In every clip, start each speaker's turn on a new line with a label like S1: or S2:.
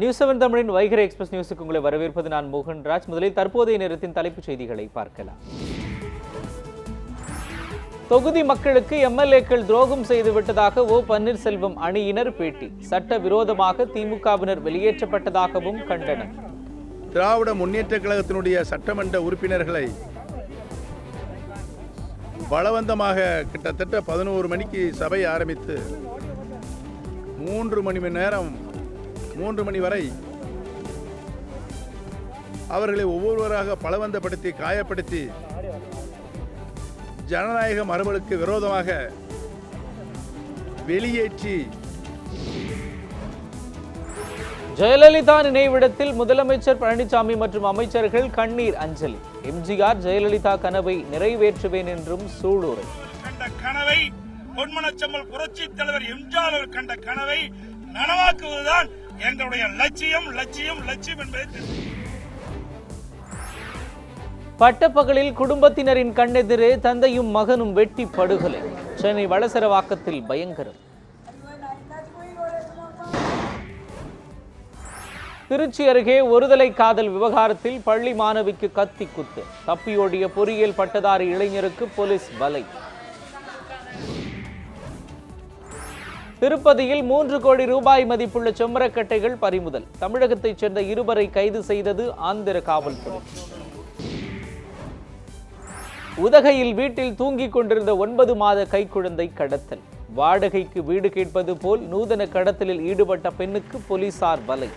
S1: News 7 தமிழின் வைகரை express நியூஸுக்கு உங்களை வரவேற்பது நான் மோகன்ராஜ். முதலில் தற்போதைய நேரத்தின் தலைப்புச் செய்திகளை பார்க்கலாம். தொகுதி மக்களுக்கு எம்எல்ஏக்கள் துரோகம் செய்துவிட்டதாக ஓ பன்னீர்செல்வம் அணியினர் பேட்டி. சட்ட விரோதமாக திமுகவினர் வெளியேற்றப்பட்டதாகவும் கண்டனம்.
S2: திராவிட முன்னேற்ற கழகத்தினுடைய சட்டமன்ற உறுப்பினர்களை பலவந்தமாக கிட்டத்தட்ட 11 மணிக்கு சபை ஆரம்பித்து 3 மணி வரை அவர்களை ஒவ்வொருவராக பலவந்தப்படுத்தி காயப்படுத்தி ஜனநாயக மரபுகளுக்கு விரோதமாக வெளியேற்றி
S1: ஜெயலலிதா நினைவிடத்தில் முதலமைச்சர் பழனிசாமி மற்றும் அமைச்சர்கள் கண்ணீர் அஞ்சலி. எம்ஜிஆர் ஜெயலலிதா கனவை நிறைவேற்றுவேன் என்றும் சூளுரை.
S3: கனவை பொன்மனச்செம்மல் புரட்சி தலைவர் எம்ஜிஆர் கண்ட கனவை நனவாக்குவதுதான் எங்களுடைய லட்சியம் என்பதை
S1: பட்டப்பகலில் குடும்பத்தினரின் கண்ணெதிரே தந்தையும் மகனும் வெட்டி படுகொலை. சென்னை வளசரவாக்கத்தில் பயங்கரம். திருச்சி அருகே ஒருதலை காதல் விவகாரத்தில் பள்ளி மாணவிக்கு கத்தி குத்து. தப்பியோடிய பொறியியல் பட்டதாரி இளைஞருக்கு போலீஸ் வலை. திருப்பதியில் 3 கோடி ரூபாய் மதிப்புள்ள செம்மரக்கட்டைகள் பறிமுதல். தமிழகத்தைச் சேர்ந்த 2 கைது செய்தது ஆந்திர காவல்துறை. உதகையில் வீட்டில் தூங்கிக் கொண்டிருந்த 9 மாத கைக்குழந்தை கடத்தல். வாடகைக்கு வீடு கேட்பது போல் நூதன கடத்தலில் ஈடுபட்ட பெண்ணுக்கு போலீசார் வலை.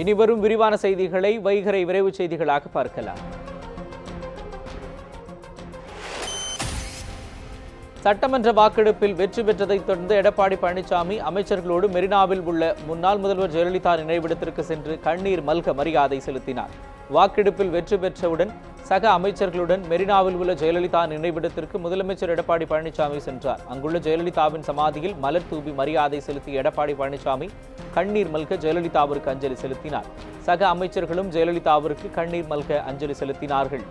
S1: இனிவரும் விரிவான செய்திகளை வைகரை விரைவு செய்திகளாக பார்க்கலாம். சட்டமன்ற வாக்கெடுப்பில் வெற்றி பெற்றதைத் தொடர்ந்து எடப்பாடி பழனிசாமி அமைச்சர்களோடு மெரினாவில் உள்ள முன்னாள் முதல்வர் ஜெயலலிதா நினைவிடத்திற்கு சென்று கண்ணீர் மல்க மரியாதை செலுத்தினார். வாக்கெடுப்பில் வெற்றி பெற்றவுடன் சக அமைச்சர்களுடன் மெரினாவில் உள்ள ஜெயலலிதா நினைவிடத்திற்கு முதலமைச்சர் எடப்பாடி பழனிசாமி சென்றார். அங்குள்ள ஜெயலலிதாவின் சமாதியில் மலர் தூவி மரியாதை செலுத்திய எடப்பாடி பழனிசாமி கண்ணீர் மல்க ஜெயலலிதாவிற்கு அஞ்சலி செலுத்தினார். சக அமைச்சர்களும் ஜெயலலிதாவிற்கு கண்ணீர் மல்க அஞ்சலி செலுத்தினார்கள்.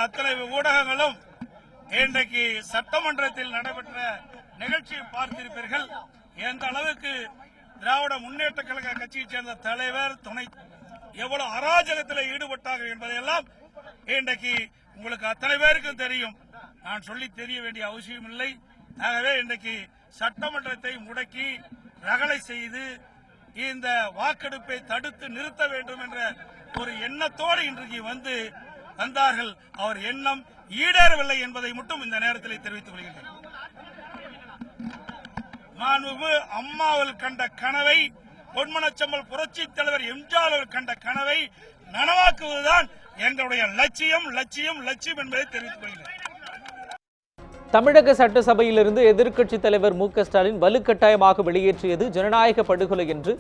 S3: அத்தனை ஊடகங்களும் இன்றைக்கு சட்டமன்றத்தில் நடைபெற்ற நிகழ்ச்சியை பார்த்திருப்பீர்கள். எந்த அளவுக்கு திராவிட முன்னேற்ற கழக கட்சியைச் சேர்ந்த தலைவர் துணை எவ்வளவு அராஜகத்தில் ஈடுபட்டார்கள் என்பதையெல்லாம் இன்றைக்கு உங்களுக்கு அத்தனை பேருக்கும் தெரியும். நான் சொல்லி தெரிய வேண்டிய அவசியம் இல்லை. ஆகவே இன்றைக்கு சட்டமன்றத்தை முடக்கி ரகளை செய்து இந்த வாக்கெடுப்பை தடுத்து நிறுத்த வேண்டும் என்ற ஒரு எண்ணத்தோடு இன்றைக்கு வந்தார்கள். அவர் எண்ணம் ஈடேறவில்லை என்பதை மட்டும் இந்த நேரத்தில் தெரிவித்துக் கொள்கிறேன். அம்மாவில் கண்ட கனவை பொன்மனச்செம்மல் புரட்சி தலைவர் எம்ஜிஆர் கண்ட கனவை நனவாக்குவதுதான் எங்களுடைய லட்சியம் என்பதை தெரிவித்துக் கொள்கிறேன்.
S1: தமிழக சட்டசபையிலிருந்து எதிர்க்கட்சித் தலைவர் மு.க. ஸ்டாலின் வலுக்கட்டாயமாக வெளியேற்றியது ஜனநாயக படுகொலை என்று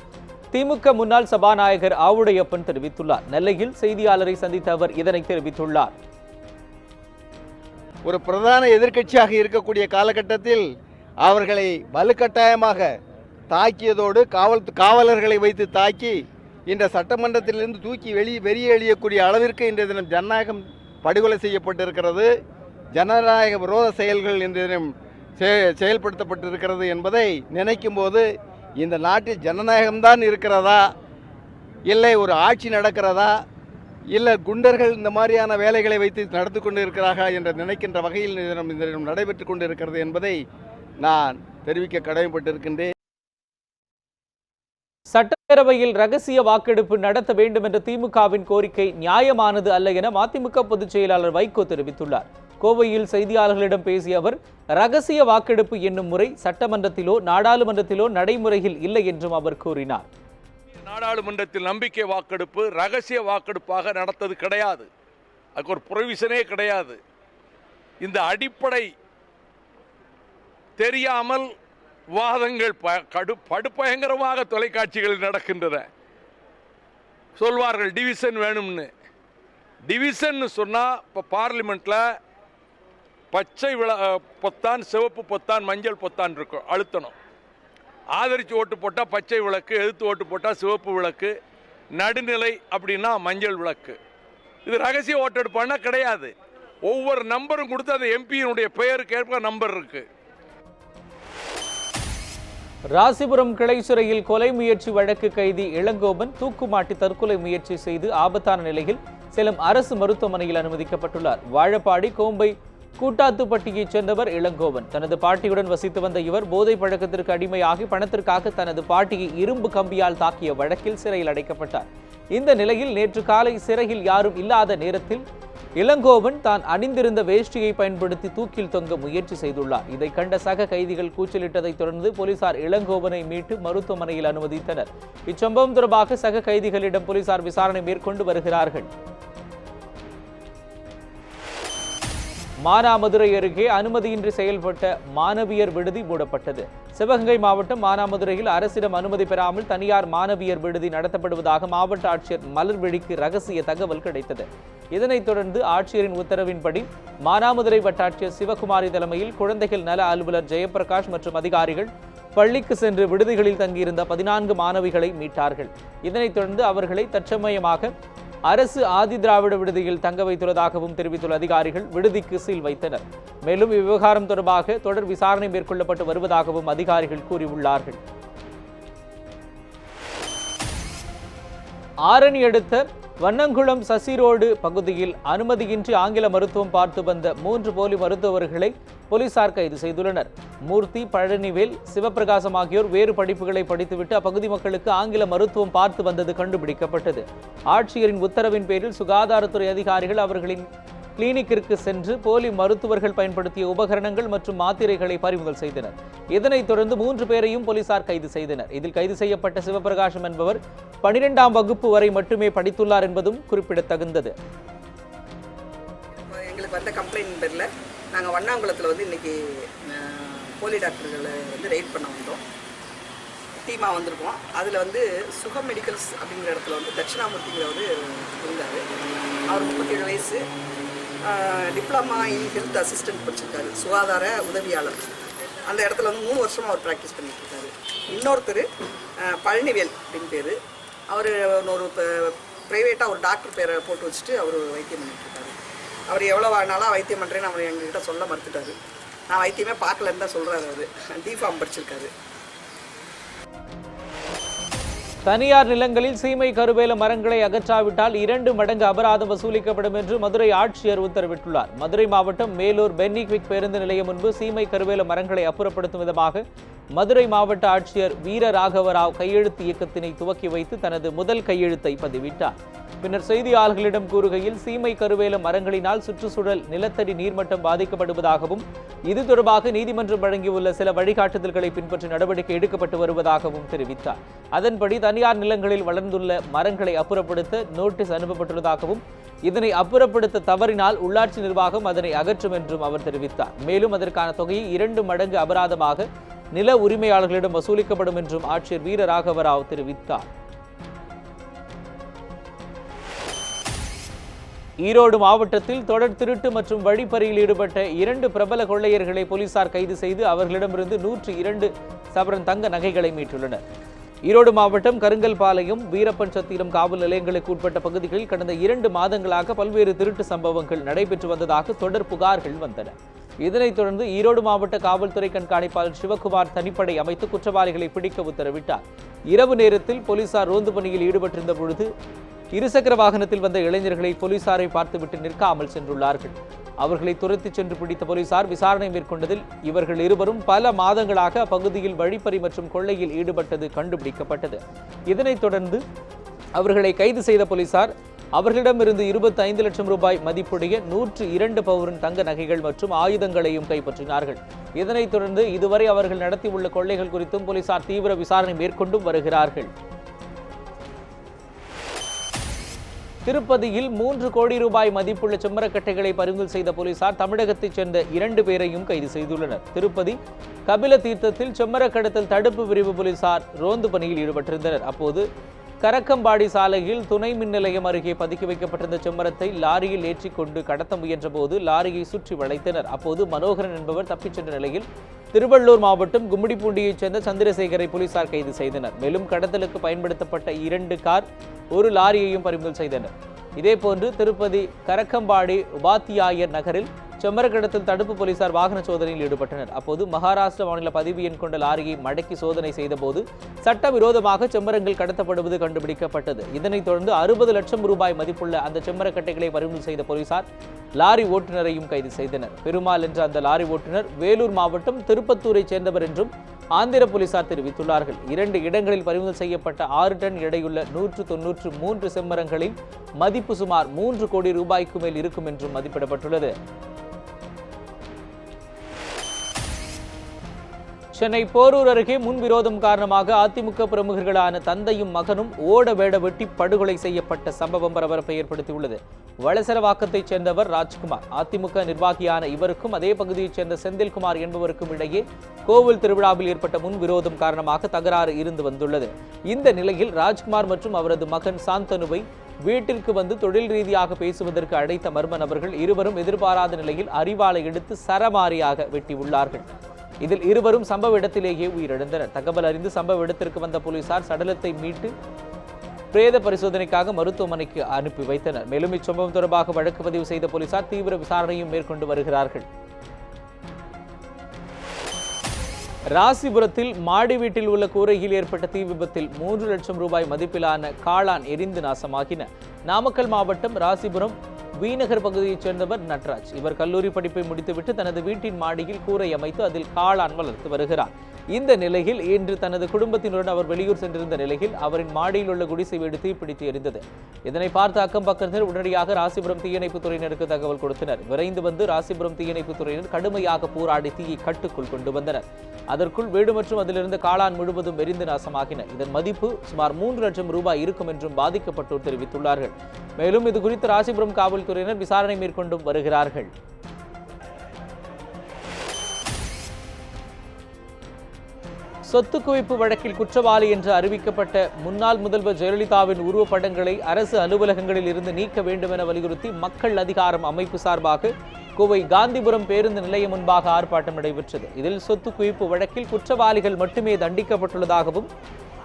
S1: திமுக முன்னாள் சபாநாயகர் ஆவுடையப்பன் தெரிவித்துள்ளார். நெல்லையில் செய்தியாளரை சந்தித்த அவர் இதனை தெரிவித்துள்ளார்.
S4: ஒரு பிரதான எதிர்க்கட்சியாக இருக்கக்கூடிய காலகட்டத்தில் அவர்களை வலுக்கட்டாயமாக தாக்கியதோடு காவலர்களை வைத்து தாக்கி இந்த சட்டமன்றத்திலிருந்து தூக்கி வெளியே எழியக்கூடிய அளவிற்கு இன்றைய தினம் ஜனநாயகம் படுகொலை செய்யப்பட்டிருக்கிறது. ஜனநாயக விரோத செயல்கள் இன்றைய தினம் செயல்படுத்தப்பட்டிருக்கிறது என்பதை நினைக்கும் போது இந்த நாட்டில் ஜனநாயகம்தான் இருக்கிறதா, இல்லை ஒரு ஆட்சி நடக்கிறதா, இல்லை குண்டர்கள் இந்த மாதிரியான வேலைகளை வைத்து நடத்தி கொண்டு இருக்கிறார்கள் என்று நினைக்கின்ற வகையில் இந்த தினம் நடைபெற்றுக் கொண்டு இருக்கிறது என்பதை நான் தெரிவிக்க கடமைப்பட்டிருக்கின்றேன்.
S1: சட்டப்பேரவையில் ரகசிய வாக்கெடுப்பு நடத்த வேண்டும் என்ற திமுகவின் கோரிக்கை நியாயமானது அல்ல என மதிமுக பொதுச் செயலாளர் வைகோ தெரிவித்துள்ளார். கோவையில் செய்தியாளர்களிடம் பேசிய அவர் ரகசிய வாக்கெடுப்பு என்னும் முறை சட்டமன்றத்திலோ நாடாளுமன்றத்திலோ நடைமுறையில் இல்லை என்றும் அவர் கூறினார்.
S5: நாடாளுமன்றத்தில் நம்பிக்கை வாக்கெடுப்பு ரகசிய வாக்கெடுப்பாக நடத்தது கிடையாது. அதுக்கு ஒரு ப்ரொவிஷனே கிடையாது. இந்த அடிப்படை தெரியாமல் வாதங்கள் படுபயங்கரமாக தொலைக்காட்சிகளில் நடக்கின்றன. சொல்வார்கள் டிவிஷன் வேணும்னு. டிவிஷன் சொன்னா இப்போ பார்லிமெண்ட்ல பச்சை பொத்தான், சிவப்பு பொத்தான், மஞ்சள் பொத்தான் இருக்கும், அழுத்தணும். ஆதரித்து ஓட்டு போட்டால் பச்சை விளக்கு, எதிர்த்து ஓட்டு போட்டால் சிவப்பு விளக்கு, நடுநிலை அப்படின்னா மஞ்சள் விளக்கு. இது ரகசிய ஓட்டெடுப்பானா கிடையாது. ஒவ்வொரு நம்பரும் கொடுத்து அந்த எம்பியினுடைய பெயருக்கு ஏற்ப நம்பர் இருக்கு.
S1: ராசிபுரம் கிளை சிறையில் கொலை முயற்சி வழக்கு கைதி இளங்கோவன் தூக்குமாட்டி தற்கொலை முயற்சி செய்து ஆபத்தான நிலையில் சேலம் அரசு மருத்துவமனையில் அனுமதிக்கப்பட்டுள்ளார். வாழப்பாடி கோம்பை கூட்டாத்துப்பட்டியைச் சேர்ந்தவர் இளங்கோவன். தனது பாட்டியுடன் வசித்து வந்த இவர் போதை பழக்கத்திற்கு அடிமையாகி பணத்திற்காக தனது பாட்டியை இரும்பு கம்பியால் தாக்கிய வழக்கில் சிறையில் அடைக்கப்பட்டார். இந்த நிலையில் நேற்று காலை சிறையில் யாரும் இல்லாத நேரத்தில் இளங்கோவன் தான் அணிந்திருந்த வேஷ்டியை பயன்படுத்தி தூக்கில் தொங்க முயற்சி செய்துள்ளார். இதை கண்ட சக கைதிகள் கூச்சலிட்டதைத் தொடர்ந்து போலீசார் இளங்கோவனை மீட்டு மருத்துவமனையில் அனுமதித்தனர். இச்சம்பவம் தொடர்பாக சக கைதிகளிடம் போலீசார் விசாரணை மேற்கொண்டு வருகிறார்கள். மானாமதுரை அருகே அனுமதியின்றி செயல்பட்ட மாணவியர் விடுதி மூடப்பட்டது. சிவகங்கை மாவட்டம் மானாமதுரையில் அரசிடம் அனுமதி பெறாமல் தனியார் மாணவியர் விடுதி நடத்தப்படுவதாக மாவட்ட ஆட்சியர் மலர்விழிக்கு ரகசிய தகவல் கிடைத்தது. இதனைத் தொடர்ந்து ஆட்சியரின் உத்தரவின்படி மானாமதுரை வட்டாட்சியர் சிவகுமாரி தலைமையில் குழந்தைகள் நல அலுவலர் ஜெயபிரகாஷ் மற்றும் அதிகாரிகள் பள்ளிக்கு சென்று விடுதிகளில் தங்கியிருந்த 14 மாணவிகளை மீட்டார்கள். இதனைத் தொடர்ந்து அவர்களை தற்சமயமாக அரசு ஆதி திராவிட விடுதியில் தங்க வைத்துள்ளதாகவும் தெரிவித்துள்ள அதிகாரிகள் விடுதிக்கு சீல் வைத்தனர். மேலும் இவ்விவகாரம் தொடர்பாக தொடர் விசாரணை மேற்கொள்ளப்பட்டு வருவதாகவும் அதிகாரிகள் கூறியுள்ளார்கள். ஆரணி அடுத்த வண்ணங்குளம் சசிரோடு பகுதியில் அனுமதியின்றி ஆங்கில மருத்துவம் பார்த்து வந்த 3 போலி மருத்துவர்களை போலீசார் கைது செய்துள்ளனர். மூர்த்தி, பழனிவேல், சிவபிரகாசம் ஆகியோர் வேறு படிப்புகளை படித்துவிட்டு அப்பகுதி மக்களுக்கு ஆங்கில மருத்துவம் பார்த்து வந்தது கண்டுபிடிக்கப்பட்டது. ஆட்சியரின் உத்தரவின் பேரில் சுகாதாரத்துறை அதிகாரிகள் அவர்களின் கிளினிக்கிற்கு சென்று போலி மருத்துவர்கள் பயன்படுத்திய உபகரணங்கள் மற்றும் மாத்திரைகளை பறிமுதல் செய்தனர். இதனைத் தொடர்ந்து 3 பேரையும் போலீசார் கைது செய்தனர். இதில் கைது செய்யப்பட்ட சிவபிரகாசம் என்பவர் 12ஆம் வகுப்பு வரை மட்டுமே படித்துள்ளார் என்பதும் குறிப்பிடத்தகுந்தது.
S6: எங்களுக்கு வந்த கம்ப்ளைண்ட் பேரில் நாங்கள் வண்ணாங்குளத்தில் இன்னைக்கு போலி டாக்டர்களை ரெய்ட் பண்ண வந்தோம். டீமாக வந்திருக்கோம். அதில் சுகம் மெடிக்கல்ஸ் அப்படிங்கிற இடத்துல தட்சிணாமூர்த்திங்கிறவர் இருந்தார். அவர் 37 வயசு, டிப்ளமா இன் ஹெல்த் அசிஸ்டன்ட் படிச்சிருக்காரு, சுகாதார உதவியாளர். அந்த இடத்துல 3 வருஷமாக அவர் ப்ராக்டிஸ் பண்ணிட்டு இருக்காரு. இன்னொருத்தர் பழனிவேல் அப்படின்னு பேர். அவர் ஒரு ப்ரைவேட்டாக ஒரு டாக்டர் பேரை போட்டு வச்சுட்டு அவர் வைத்தியம் பண்ணிட்டு இருக்காரு. அவர் எவ்வளோ நாளாக வைத்தியம் பண்ணுறேன்னு அவர் எங்ககிட்ட சொல்ல மறுத்துட்டாரு. நான் வைத்தியமே பார்க்கலன்னு தான் சொல்கிறாரு. அவர் டிஃபார்ம் படிச்சிருக்காரு.
S1: தனியார் நிலங்களில் சீமை கருவேல மரங்களை அகற்றாவிட்டால் 2 மடங்கு அபராதம் வசூலிக்கப்படும் என்று மதுரை ஆட்சியர் உத்தரவிட்டுள்ளார். மதுரை மாவட்டம் மேலூர் பென்னிக்விக் பேருந்து நிலையம் முன்பு சீமை கருவேல மரங்களை அப்புறப்படுத்தும் விதமாக மதுரை மாவட்ட ஆட்சியர் வீர ராகவராவ் கையெழுத்து இயக்கத்தினை துவக்கி வைத்து தனது முதல் கையெழுத்தை பதிவிட்டார். பின்னர் செய்தியாளர்களிடம் கூறுகையில் சீமை கருவேல மரங்களினால் சுற்றுச்சூழல் நிலத்தடி நீர்மட்டம் பாதிக்கப்படுவதாகவும் இது தொடர்பாக நீதிமன்றம் வழங்கியுள்ள சில வழிகாட்டுதல்களை பின்பற்றி நடவடிக்கை எடுக்கப்பட்டு வருவதாகவும் தெரிவித்தார். அதன்படி தனியார் நிலங்களில் வளர்ந்துள்ள மரங்களை அப்புறப்படுத்த நோட்டீஸ் அனுப்பப்பட்டுள்ளதாகவும் இதனை அப்புறப்படுத்த தவறினால் உள்ளாட்சி நிர்வாகம் அதனை அகற்றும் என்றும் அவர் தெரிவித்தார். மேலும் அதற்கான தொகையை 2 மடங்கு அபராதமாக நில உரிமையாளர்களிடம் வசூலிக்கப்படும் என்றும் ஆட்சியர் வீர ராகவராவ் தெரிவித்தார். ஈரோடு மாவட்டத்தில் தொடர் திருட்டு மற்றும் வழிப்பறியில் ஈடுபட்ட 2 பிரபல கொள்ளையர்களை போலீசார் கைது செய்து அவர்களிடமிருந்து 102 சவரன் தங்க நகைகளை மீட்டுள்ளனர். ஈரோடு மாவட்டம் கருங்கல்பாளையம், வீரப்பன் சத்திரம் காவல் நிலையங்களுக்கு உட்பட்ட பகுதிகளில் கடந்த 2 மாதங்களாக பல்வேறு திருட்டு சம்பவங்கள் நடைபெற்று வந்ததாக தொடர் புகார்கள் வந்தன. இதனைத் தொடர்ந்து ஈரோடு மாவட்ட காவல்துறை கண்காணிப்பாளர் சிவகுமார் தனிப்படை அமைத்து குற்றவாளிகளை பிடிக்க உத்தரவிட்டார். இரவு நேரத்தில் போலீசார் ரோந்து பணியில் ஈடுபட்டிருந்த பொழுது இருசக்கர வாகனத்தில் வந்த இளைஞர்களை போலீசாரை பார்த்துவிட்டு நிற்காமல் சென்றுள்ளார்கள். அவர்களை துரத்தி சென்று பிடித்த போலீசார் விசாரணை மேற்கொண்டதில் இவர்கள் இருவரும் பல மாதங்களாக அப்பகுதியில் வழிப்பறி மற்றும் கொள்ளையில் ஈடுபட்டது கண்டுபிடிக்கப்பட்டது. இதனைத் தொடர்ந்து அவர்களை கைது செய்த போலீசார் அவர்களிடமிருந்து 25 லட்சம் ரூபாய் மதிப்புடைய 102 பவுன் தங்க நகைகள் மற்றும் ஆயுதங்களையும் கைப்பற்றினார்கள். இதனைத் தொடர்ந்து இதுவரை அவர்கள் நடத்தியுள்ள கொள்ளைகள் குறித்தும் போலீசார் தீவிர விசாரணை மேற்கொண்டும் வருகிறார்கள். திருப்பதியில் 3 கோடி ரூபாய் மதிப்புள்ள செம்மரக்கட்டைகளை பறிமுதல் செய்த போலீசார் தமிழகத்தைச் சேர்ந்த 2 பேரையும் கைது செய்துள்ளனர். திருப்பதி கபில தீர்த்தத்தில் செம்மரக்கடத்தல் தடுப்பு பிரிவு போலீசார் ரோந்து பணியில் ஈடுபட்டிருந்தனர். அப்போது கரக்கம்பாடி சாலையில் துணை மின் நிலையம் அருகே பதுக்கி வைக்கப்பட்டிருந்த செம்மரத்தை லாரியில் ஏற்றிக்கொண்டு கடத்த முயன்ற போது லாரியை சுற்றி வளைத்தனர். அப்போது மனோகரன் என்பவர் தப்பிச் சென்ற நிலையில் திருவள்ளூர் மாவட்டம் கும்மிடிப்பூண்டியைச் சேர்ந்த சந்திரசேகரை போலீசார் கைது செய்தனர். மேலும் கடத்தலுக்கு பயன்படுத்தப்பட்ட 2 கார், 1 லாரியையும் பறிமுதல் செய்தனர். இதேபோன்று திருப்பதி கரக்கம்பாடி உபாத்தியாயர் நகரில் செம்மரக்கடத்தில் தடுப்பு போலீசார் வாகன சோதனையில் ஈடுபட்டனர். அப்போது மகாராஷ்டிரா மாநில பதிவு எண் கொண்ட லாரியை மடக்கி சோதனை செய்தபோது சட்டவிரோதமாக செம்மரங்கள் கடத்தப்படுவது கண்டுபிடிக்கப்பட்டது. இதனைத் தொடர்ந்து 60 லட்சம் ரூபாய் மதிப்புள்ள அந்த செம்மரக்கட்டைகளை பறிமுதல் செய்த போலீசார் லாரி ஓட்டுநரையும் கைது செய்தனர். பெருமாள் என்ற அந்த லாரி ஓட்டுநர் வேலூர் மாவட்டம் திருப்பத்தூரை சேர்ந்தவர் என்றும் ஆந்திர போலீசார் தெரிவித்துள்ளார்கள். 2 இடங்களில் பறிமுதல் செய்யப்பட்ட 6 டன் எடையுள்ள 193 செம்மரங்களின் மதிப்பு சுமார் 3 கோடி ரூபாய்க்கு மேல் இருக்கும் என்றும் மதிப்பிடப்பட்டுள்ளது. சென்னை போரூர் அருகே முன்விரோதம் காரணமாக அதிமுக பிரமுகர்களான தந்தையும் மகனும் ஓட வேட வெட்டி படுகொலை செய்யப்பட்ட சம்பவம் பரபரப்பை ஏற்படுத்தியுள்ளது. வளசரவாக்கத்தைச் சேர்ந்தவர் ராஜ்குமார். அதிமுக நிர்வாகியான இவருக்கும் அதே பகுதியைச் சேர்ந்த செந்தில்குமார் என்பவருக்கும் இடையே கோவில் திருவிழாவில் ஏற்பட்ட முன்விரோதம் காரணமாக தகராறு இருந்து வந்துள்ளது. இந்த நிலையில் ராஜ்குமார் மற்றும் அவரது மகன் சாந்தனுவை வீட்டிற்கு வந்து தொழில் ரீதியாக பேசுவதற்கு அழைத்த மர்ம நபர்கள் இருவரும் எதிர்பாராத நிலையில் அரிவாளை எடுத்து சரமாரியாக வெட்டியுள்ளார்கள். இதில் இருவரும் சம்பவ இடத்திலேயே உயிரிழந்தனர். தகவல் அறிந்து சம்பவ இடத்திற்கு வந்த போலீசார் சடலத்தை மீட்டு பிரேத பரிசோதனைக்காக மருத்துவமனைக்கு அனுப்பி வைத்தனர். மேலும் இச்சம்பவம் தொடர்பாக வழக்கு பதிவு செய்த போலீசார் தீவிர விசாரணையும் மேற்கொண்டு வருகிறார்கள். ராசிபுரத்தில் மாடி வீட்டில் உள்ள கூரையில் ஏற்பட்ட தீ விபத்தில் 3 லட்சம் ரூபாய் மதிப்பிலான காளான் எரிந்து நாசமாகின. நாமக்கல் மாவட்டம் ராசிபுரம் வீநகர் பகுதியைச் சேர்ந்தவர் நட்ராஜ். இவர் கல்லூரி படிப்பை முடித்துவிட்டு தனது வீட்டின் மாடியில் கூரை அமைத்து அதில் காளான் வளர்த்து வருகிறார். இந்த நிலையில் இன்று தனது குடும்பத்தினருடன் அவர் வெளியூர் சென்றிருந்த நிலையில் அவரின் மாடியில் உள்ள குடிசை வீடு தீப்பிடித்து எரிந்தது. இதனை பார்த்த அக்கம் பக்கத்தினர் உடனடியாக ராசிபுரம் தீயணைப்பு துறையினருக்கு தகவல் கொடுத்தனர். விரைந்து வந்து ராசிபுரம் தீயணைப்பு துறையினர் கடுமையாக போராடி தீயை கட்டுக்குள் கொண்டு வந்தனர். அதற்குள் வீடு மற்றும் அதிலிருந்து காளான் முழுவதும் எரிந்து நாசமாகின. இதன் மதிப்பு சுமார் 3 லட்சம் ரூபாய் இருக்கும் என்றும் பாதிக்கப்பட்டோர் தெரிவித்துள்ளார்கள். மேலும் இது குறித்து ராசிபுரம் காவல்துறையினர் விசாரணை மேற்கொண்டும் வருகிறார்கள். சொத்து குவிப்பு வழக்கில் குற்றவாளி என்று அறிவிக்கப்பட்ட முன்னாள் முதல்வர் ஜெயலலிதாவின் உருவப்படங்களை அரசு அலுவலகங்களில் இருந்து நீக்க வேண்டும் என வலியுறுத்தி மக்கள் அதிகாரம் அமைப்பு சார்பாக கோவை காந்திபுரம் பேருந்து நிலையம் முன்பாக ஆர்ப்பாட்டம் நடைபெற்றது. இதில் சொத்து குவிப்பு வழக்கில் குற்றவாளிகள் மட்டுமே தண்டிக்கப்பட்டுள்ளதாகவும்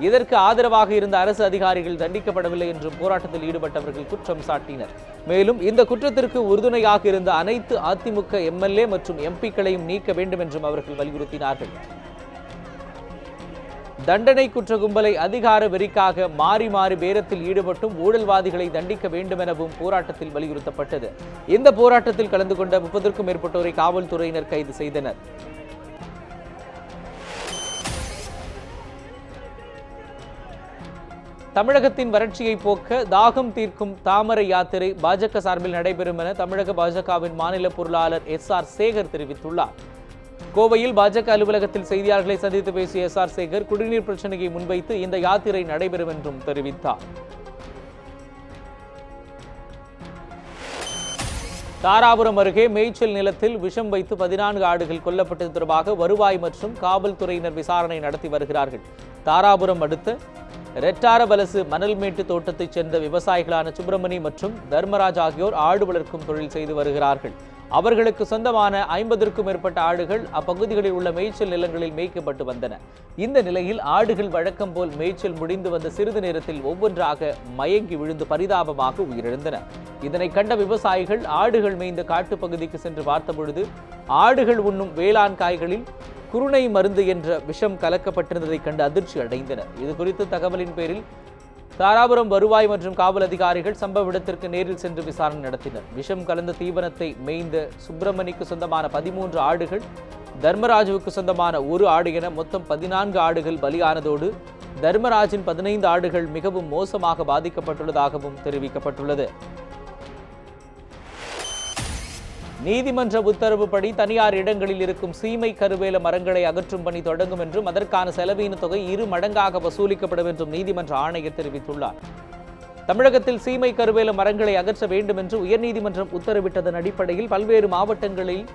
S1: இதற்கு ஆதரவாக இருந்த அரசு அதிகாரிகள் தண்டிக்கப்படவில்லை என்றும் போராட்டத்தில் ஈடுபட்டவர்கள் குற்றம் சாட்டினர். மேலும் இந்த குற்றத்திற்கு உறுதுணையாக இருந்த அனைத்து அதிமுக எம்எல்ஏ மற்றும் எம்பிக்களையும் நீக்க வேண்டும் என்றும் அவர்கள் வலியுறுத்தினார்கள். தண்டனை குற்ற கும்பலை அதிகார வெறிக்காக மாறி மாறி பேரத்தில் ஈடுபட்டும் ஊழல்வாதிகளை தண்டிக்க வேண்டும் எனவும் போராட்டத்தில் வலியுறுத்தப்பட்டது. இந்த போராட்டத்தில் கலந்து கொண்ட 30க்கும் மேற்பட்டோரை காவல்துறையினர் கைது செய்தனர். தமிழகத்தின் வறட்சியை போக்க தாகம் தீர்க்கும் தாமரை யாத்திரை பாஜக சார்பில் நடைபெறும் என தமிழக பாஜகவின் மாநில பொருளாளர் SR சேகர் தெரிவித்துள்ளார். கோவையில் பாஜக அலுவலகத்தில் செய்தியாளர்களை சந்தித்து பேசிய SR சேகர் குடிநீர் பிரச்சனையை முன்வைத்து இந்த யாத்திரை நடைபெறும் என்றும் தெரிவித்தார். தாராபுரம் அருகே மேய்ச்சல் நிலத்தில் விஷம் வைத்து 14 ஆடுகள் கொல்லப்பட்டது தொடர்பாக வருவாய் மற்றும் காவல்துறையினர் விசாரணை நடத்தி வருகிறார்கள். தாராபுரம் அடுத்த ரெட்டாரவலசு மணல்மேட்டு தோட்டத்தைச் சேர்ந்த விவசாயிகளான சுப்பிரமணி மற்றும் தர்மராஜ் ஆகியோர் ஆடு வளர்க்கும் தொழில் செய்து வருகிறார்கள். அவர்களுக்கு சொந்தமான 50க்கும் மேற்பட்ட ஆடுகள் அப்பகுதிகளில் உள்ள மேய்ச்சல் நிலங்களில் மேய்க்கப்பட்டு வந்தன. இந்த நிலையில் ஆடுகள் வழக்கம் போல் மேய்ச்சல் முடிந்து வந்த சிறிது நேரத்தில் ஒவ்வொன்றாக மயங்கி விழுந்து பரிதாபமாக உயிரிழந்தன. இதனை கண்ட விவசாயிகள் ஆடுகள் மேய்ந்த காட்டுப்பகுதிக்கு சென்று பார்த்தபொழுது ஆடுகள் உண்ணும் வேளாண் காய்களில் குருணை மருந்து என்ற விஷம் கலக்கப்பட்டிருந்ததை கண்டு அதிர்ச்சி அடைந்தனர். இது குறித்து தகவலின் பேரில் தாராபுரம் வருவாய் மற்றும் காவல் அதிகாரிகள் சம்பவ இடத்திற்கு நேரில் சென்று விசாரணை நடத்தினர். விஷம் கலந்த தீவனத்தை மேய்ந்த சுப்பிரமணிக்கு சொந்தமான 13 ஆடுகள், தர்மராஜுவுக்கு சொந்தமான 1 ஆடு என மொத்தம் 14 ஆடுகள் பலியானதோடு தர்மராஜின் 15 ஆடுகள் மிகவும் மோசமாக பாதிக்கப்பட்டுள்ளதாகவும் தெரிவிக்கப்பட்டுள்ளது. நீதிமன்ற உத்தரவுப்படி தனியார் இடங்களில் இருக்கும் சீமை கருவேல மரங்களை அகற்றும் பணி தொடங்கும் என்றும் அதற்கான செலவின தொகை 2 மடங்காக வசூலிக்கப்படும் என்றும் நீதிமன்ற ஆணையர் தெரிவித்துள்ளார். தமிழகத்தில் சீமை கருவேல மரங்களை அகற்ற வேண்டும் என்று உயர்நீதிமன்றம் உத்தரவிட்டதன் அடிப்படையில் பல்வேறு மாவட்டங்களில்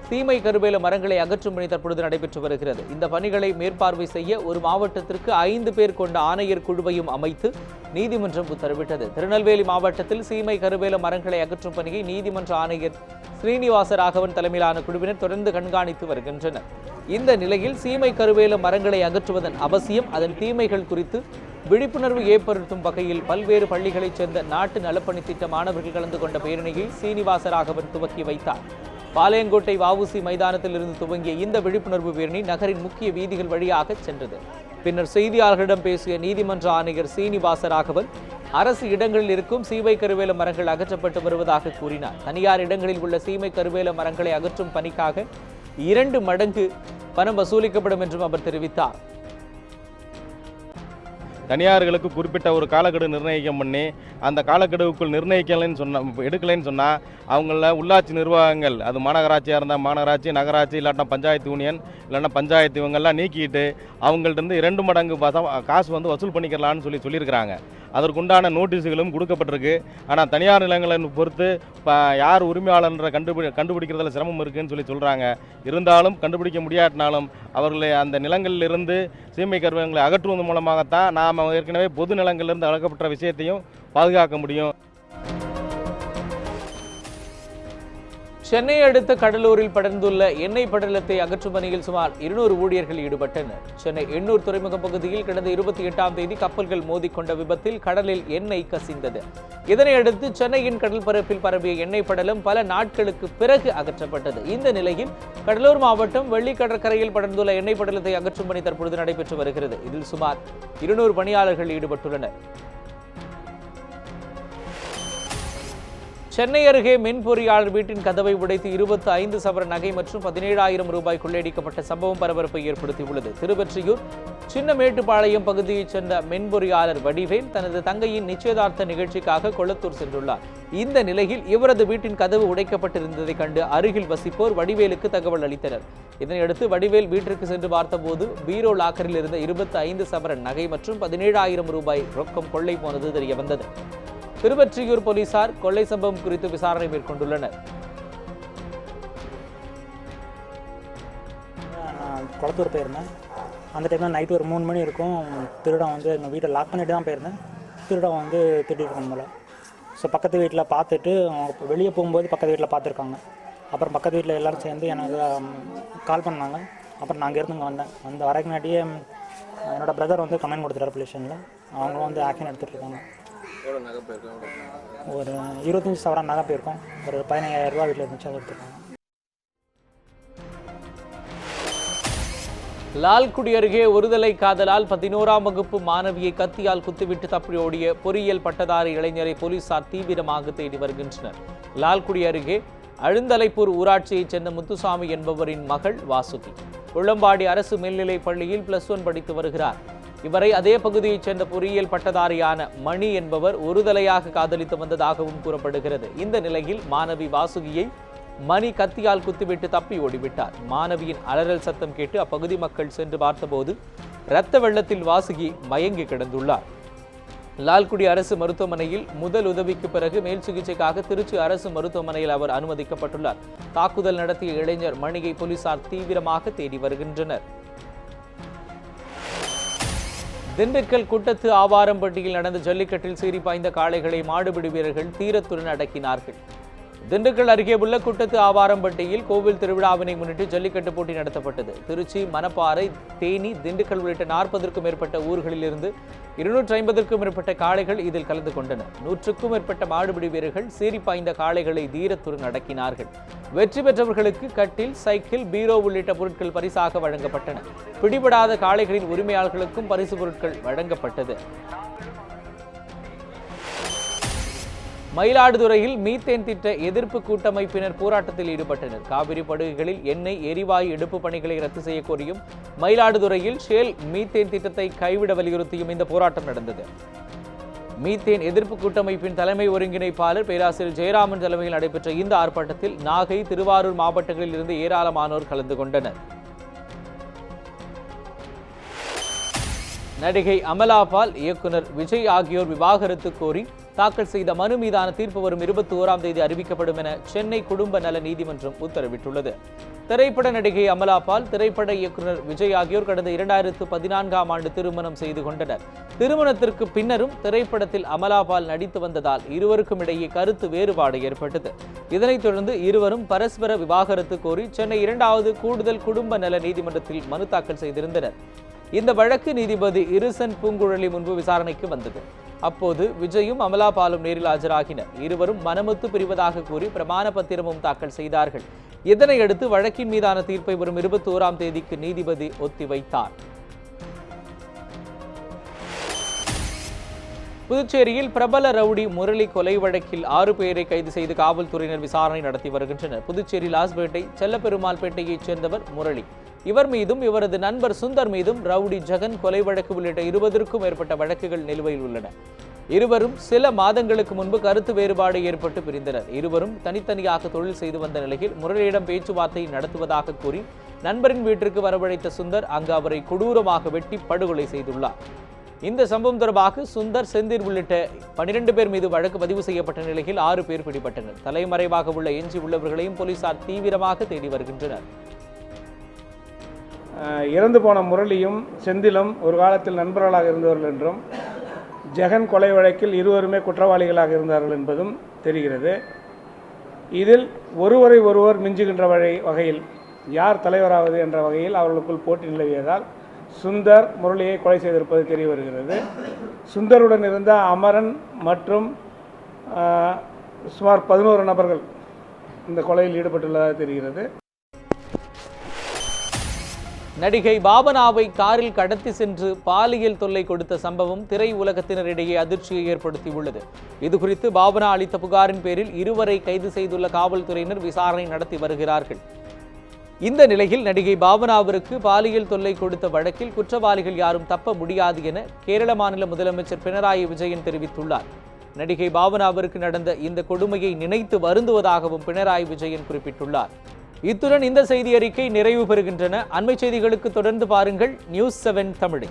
S1: சீமை கருவேல மரங்களை அகற்றும் பணி தற்பொழுது நடைபெற்று வருகிறது. இந்த பணிகளை மேற்பார்வை செய்ய ஒரு மாவட்டத்திற்கு 5 பேர் கொண்ட ஆணையர் குழுவையும் அமைத்து நீதிமன்றம் உத்தரவிட்டது. திருநெல்வேலி மாவட்டத்தில் சீமை கருவேல மரங்களை அகற்றும் பணியை நீதிமன்ற ஆணையர் ஸ்ரீனிவாச ராகவன் தலைமையிலான குழுவினர் தொடர்ந்து கண்காணித்து வருகின்றனர். இந்த நிலையில் சீமை கருவேல மரங்களை அகற்றுவதன் அவசியம், அதன் தீமைகள் குறித்து விழிப்புணர்வு ஏற்படுத்தும் வகையில் பல்வேறு பள்ளிகளைச் சேர்ந்த நாட்டு நலப்பணி திட்ட மாணவர்கள் கலந்து கொண்ட பேரணியை சீனிவாசராகவன் துவக்கி வைத்தார். பாளையங்கோட்டை வஉசி மைதானத்தில் இருந்து துவங்கிய இந்த விழிப்புணர்வு பேரணி நகரின் முக்கிய வீதிகள் வழியாக சென்றது. பின்னர் செய்தியாளர்களிடம் பேசிய நீதிமன்ற ஆணையர் சீனிவாசராகவன் அரசு இடங்களில் இருக்கும் சீமை கருவேல மரங்கள் அகற்றப்பட்டு வருவதாக கூறினார். தனியார் இடங்களில் உள்ள சீமை கருவேல மரங்களை அகற்றும் பணிக்காக 2 மடங்கு பணம் வசூலிக்கப்படும் என்றும் அவர் தெரிவித்தார்.
S7: தனியார்களுக்கு குறிப்பிட்ட ஒரு காலக்கெடு நிர்ணயிக்கம் பண்ணி அந்த காலக்கெடுவுக்குள் எடுக்கலைன்னு சொன்னால் அவங்கள உள்ளாட்சி நிர்வாகங்கள், அது மாநகராட்சியாக இருந்தால் மாநகராட்சி, நகராட்சி, இல்லாட்டா பஞ்சாயத்து யூனியன், இல்லைன்னா பஞ்சாயத்து, இவங்கெல்லாம் நீக்கிட்டு அவங்கள்ட்ட 2 மடங்கு காசு வசூல் பண்ணிக்கலான்னு சொல்லியிருக்கிறாங்க. அதற்குண்டான நோட்டீஸுகளும் கொடுக்கப்பட்டிருக்கு. ஆனால் தனியார் நிலங்களை பொறுத்து யார் உரிமையாளன்ற கண்டுபிடிக்கிறதுல சிரமம் இருக்குன்னு சொல்கிறாங்க. இருந்தாலும் கண்டுபிடிக்க முடியாட்டினாலும் அவர்களை அந்த நிலங்களிலிருந்து சீமை கருவேலங்களை அகற்றுவதன் மூலமாகத்தான் நாம் ஏற்கனவே பொது நிலங்களிலிருந்து அகற்றப்பட்ட விஷயத்தையும் பாதுகாக்க முடியும்.
S1: சென்னை அடுத்த கடலூரில் படர்ந்துள்ள எண்ணெய் படலத்தை அகற்றும் பணியில் சுமார் 200 ஊழியர்கள் ஈடுபட்டனர். சென்னை எண்ணூர் துறைமுக பகுதியில் கடந்த 28ஆம் தேதி கப்பல்கள் மோதிக்கொண்ட விபத்தில் கடலில் எண்ணெய் கசிந்தது. இதனையடுத்து சென்னையின் கடல் பரப்பில் பரவிய எண்ணெய் படலம் பல நாட்களுக்கு பிறகு அகற்றப்பட்டது. இந்த நிலையில் கடலூர் மாவட்டம் வெள்ளி கடற்கரையில் படர்ந்துள்ள எண்ணெய் படலத்தை அகற்றும் பணி தற்பொழுது நடைபெற்று வருகிறது. இதில் சுமார் 200 பணியாளர்கள் ஈடுபட்டுள்ளனர். சென்னை அருகே மின் பொறியாளர் வீட்டின் கதவை உடைத்து 25 சவரன் நகை மற்றும் 17,000 ரூபாய் கொள்ளையடிக்கப்பட்ட சம்பவம் பரபரப்பை ஏற்படுத்தியுள்ளது. திருவொற்றியூர் சின்னமேட்டுப்பாளையம் பகுதியைச் சேர்ந்த மின் பொறியாளர் வடிவேல் தனது தங்கையின் நிச்சயதார்த்த நிகழ்ச்சிக்காக கொளத்தூர் சென்றுள்ளார். இந்த நிலையில் இவரது வீட்டின் கதவு உடைக்கப்பட்டிருந்ததை கண்டு அருகில் வசிப்போர் வடிவேலுக்கு தகவல் அளித்தனர். இதனையடுத்து வடிவேல் வீட்டிற்கு சென்று பார்த்தபோது பீரோ லாக்கரில் இருந்த 25 சவரன் நகை மற்றும் 17,000 ரூபாய் ரொக்கம் கொள்ளை போனது தெரியவந்தது. திருவொற்றியூர் போலீசார் கொள்ளை சம்பவம் குறித்து விசாரணை மேற்கொண்டுள்ளனர்.
S8: நான் கொளத்தூர் போயிருந்தேன். அந்த டைமில் நைட்டு ஒரு 3 மணி இருக்கும். திருடன் எங்கள் வீட்டை லாக் பண்ணிட்டு தான் போயிருந்தேன். திருடன் திட்டிருக்கோம் போல். ஸோ பக்கத்து வீட்டில் பார்த்துட்டு வெளியே போகும்போது பக்கத்து வீட்டில் பார்த்துருக்காங்க. அப்புறம் பக்கத்து வீட்டில் எல்லோரும் சேர்ந்து எனக்கு கால் பண்ணாங்க. அப்புறம் நான் அங்கேருந்து இங்கே வந்தேன். வரக்கு முன்னாடியே என்னோடய பிரதர் கம்ப்ளைண்ட் கொடுத்துட்டார் போலீஸ் ஸ்டேஷனில். அவங்களும் ஆக்ஷன் எடுத்துகிட்டு இருக்காங்க. ஒரு 25 சவரன் நகை போயிருக்கோம். ஒரு 15,000 ரூபா வீட்டில் இருந்துச்சு, அதை எடுத்துருக்காங்க.
S1: லால்குடி அருகே ஒருதலை காதலால் 11ஆம் வகுப்பு மாணவியை கத்தியால் குத்திவிட்டு தப்பி ஓடிய பொறியியல் பட்டதாரி இளைஞரை போலீசார் தீவிரமாக தேடி வருகின்றனர். லால்குடி அருகே அழுந்தலைப்பூர் ஊராட்சியைச் சேர்ந்த முத்துசாமி என்பவரின் மகள் வாசுகி உளம்பாடி அரசு மேல்நிலைப் பள்ளியில் +1 படித்து வருகிறார். இவரை அதே பகுதியைச் சேர்ந்த பொறியியல் பட்டதாரியான மணி என்பவர் ஒருதலையாக காதலித்து வந்ததாகவும் கூறப்படுகிறது. இந்த நிலையில் மாணவி வாசுகியை மணி கத்தியால் குத்திவிட்டு தப்பி ஓடிவிட்டார். மாணவியின் அலறல் சத்தம் கேட்டு அப்பகுதி மக்கள் சென்று பார்த்தபோது இரத்த வெள்ளத்தில் வாசுகி மயங்கி கிடந்துள்ளார். லால்குடி அரசு மருத்துவமனையில் முதல் உதவிக்கு பிறகு மேல் சிகிச்சைக்காக திருச்சி அரசு மருத்துவமனையில் அவர் அனுமதிக்கப்பட்டுள்ளார். தாக்குதல் நடத்திய இளைஞர் மணியை போலீசார் தீவிரமாக தேடி வருகின்றனர். திண்டுக்கல் குட்டத்து ஆவாரம்பட்டியில் நடந்த ஜல்லிக்கட்டில் சீறி பாய்ந்த காளைகளை மாடுபிடி வீரர்கள் தீரத்துடன் அடக்கினார்கள். திண்டுக்கல் அருகே உள்ள குட்டத்து ஆவாரம்பட்டியில் கோவில் திருவிழாவினை முன்னிட்டு ஜல்லிக்கட்டு போட்டி நடத்தப்பட்டது. திருச்சி, மணப்பாறை, தேனி, திண்டுக்கல் உள்ளிட்ட 40க்கும் மேற்பட்ட ஊர்களில் இருந்து 250க்கும் மேற்பட்ட காளைகள் இதில் கலந்து கொண்டன. 100க்கும் மேற்பட்ட மாடுபிடி வீரர்கள் சீறி பாய்ந்த காளைகளை தீரத்துடன் அடக்கினார்கள். வெற்றி பெற்றவர்களுக்கு கட்டில், சைக்கிள், பீரோ உள்ளிட்ட பொருட்கள் பரிசாக வழங்கப்பட்டன. பிடிபடாத காளைகளின் உரிமையாளர்களுக்கும் பரிசு பொருட்கள் வழங்கப்பட்டது. மயிலாடுதுறையில் மீத்தேன் திட்ட எதிர்ப்பு கூட்டமைப்பினர் போராட்டத்தில் ஈடுபட்டனர். காவிரி படுகைகளில் எண்ணெய், எரிவாயு எடுப்பு பணிகளை ரத்து செய்ய கோரியும் மயிலாடுதுறையில் ஷேல் மீத்தேன் திட்டத்தை கைவிட வலியுறுத்தியும் இந்த போராட்டம் நடந்தது. மீத்தேன் எதிர்ப்பு கூட்டமைப்பின் தலைமை ஒருங்கிணைப்பாளர் பேராசிரியர் ஜெயராமன் தலைமையில் நடைபெற்ற இந்த ஆர்ப்பாட்டத்தில் நாகை, திருவாரூர் மாவட்டங்களில் இருந்து ஏராளமானோர் கலந்து கொண்டனர். நடிகை அமலா பால், இயக்குனர் விஜய் ஆகியோர் விவாகரத்து கோரி தாக்கல் செய்த மனு மீதான தீர்ப்பு வரும் 21ஆம் தேதி அறிவிக்கப்படும் என சென்னை குடும்ப நல நீதிமன்றம் உத்தரவிட்டுள்ளது. திரைப்பட நடிகை அமலா பால், திரைப்பட இயக்குனர் விஜய் ஆகியோர் கடந்த 2014ஆம் ஆண்டு திருமணம் செய்து கொண்டனர். திருமணத்திற்கு பின்னரும் திரைப்படத்தில் அமலா பால் நடித்து வந்ததால் இருவருக்கும் இடையே கருத்து வேறுபாடு ஏற்பட்டது. இதனைத் தொடர்ந்து இருவரும் பரஸ்பர விவாகரத்து கோரி சென்னை 2வது கூடுதல் குடும்ப நல நீதிமன்றத்தில் மனு தாக்கல் செய்திருந்தனர். இந்த வழக்கு நீதிபதி இருசன் பூங்குழலி முன்பு விசாரணைக்கு வந்தது. அப்போது விஜயும் அமலா பாலும் நேரில் ஆஜராகினர். இருவரும் மனமொத்து பிரிவதாக கூறி பிரமாண பத்திரமும் தாக்கல் செய்தார்கள். இதனையடுத்து வழக்கின் மீதான தீர்ப்பை வரும் 21ஆம் தேதிக்கு நீதிபதி ஒத்திவைத்தார். புதுச்சேரியில் பிரபல ரவுடி முரளி கொலை வழக்கில் 6 பேரை கைது செய்து காவல்துறையினர் விசாரணை நடத்தி வருகின்றனர். புதுச்சேரி லாஸ்பேட்டை செல்லப்பெருமாள்பேட்டையைச் சேர்ந்தவர் முரளி. இவர் மீதும் இவரது நண்பர் சுந்தர் மீதும் ரவுடி ஜெகன் கொலை வழக்கு உள்ளிட்ட 20க்கும் மேற்பட்ட வழக்குகள் நிலுவையில் உள்ளன. இருவரும் சில மாதங்களுக்கு முன்பு கருத்து வேறுபாடு ஏற்பட்டு பிரிந்தனர். இருவரும் தனித்தனியாக தொழில் செய்து வந்த நிலையில் முரளியிடம் பேச்சுவார்த்தை நடத்துவதாக கூறி நண்பரின் வீட்டிற்கு வரவழைத்த சுந்தர் அங்கு அவரை கொடூரமாக வெட்டி படுகொலை செய்துள்ளார். இந்த சம்பவம் தொடர்பாக சுந்தர், செந்தில் உள்ளிட்ட 12 பேர் மீது வழக்கு பதிவு செய்யப்பட்ட நிலையில் 6 பேர் பிடிபட்டனர். தலைமறைவாக உள்ள எஞ்சி உள்ளவர்களையும் போலீசார் தீவிரமாக தேடி வருகின்றனர்.
S9: இறந்து போன முரளியும் செந்திலும் ஒரு காலத்தில் நண்பர்களாக இருந்தவர்கள் என்றும், ஜெகன் கொலை வழக்கில் இருவருமே குற்றவாளிகளாக இருந்தார்கள் என்பதும் தெரிகிறது. இதில் ஒருவரை ஒருவர் மிஞ்சுகின்ற வகையில் யார் தலைவராவது என்ற வகையில் அவர்களுக்குள் போட்டி நிலவியதால் சுந்தர் முரளியை கொலை செய்திருப்பது தெரிய வருகிறது. சுந்தருடன் இருந்த அமரன் மற்றும் சுமார் 11 நபர்கள் இந்த கொலையில் ஈடுபட்டுள்ளதாக தெரிகிறது.
S1: நடிகை பாவனாவை காரில் கடத்தி சென்று பாலியல் தொல்லை கொடுத்த சம்பவம் திரை உலகத்தினரிடையே அதிர்ச்சியை ஏற்படுத்தியுள்ளது. இதுகுறித்து பாவனா அளித்த புகாரின் பேரில் இருவரை கைது செய்துள்ள காவல்துறையினர் விசாரணை நடத்தி வருகிறார்கள். இந்த நிலையில் நடிகை பாவனாவிற்கு பாலியல் தொல்லை கொடுத்த வழக்கில் குற்றவாளிகள் யாரும் தப்ப முடியாது என கேரள மாநில முதலமைச்சர் பினராயி விஜயன் தெரிவித்துள்ளார். நடிகை பாவனாவிற்கு நடந்த இந்த கொடுமையை நினைத்து வருந்துவதாகவும் பினராயி விஜயன் குறிப்பிட்டுள்ளார். இத்துடன் இந்த செய்தி அறிக்கை நிறைவு பெறுகின்றன. அண்மை செய்திகளுக்கு தொடர்ந்து பாருங்கள் News 7 தமிழை.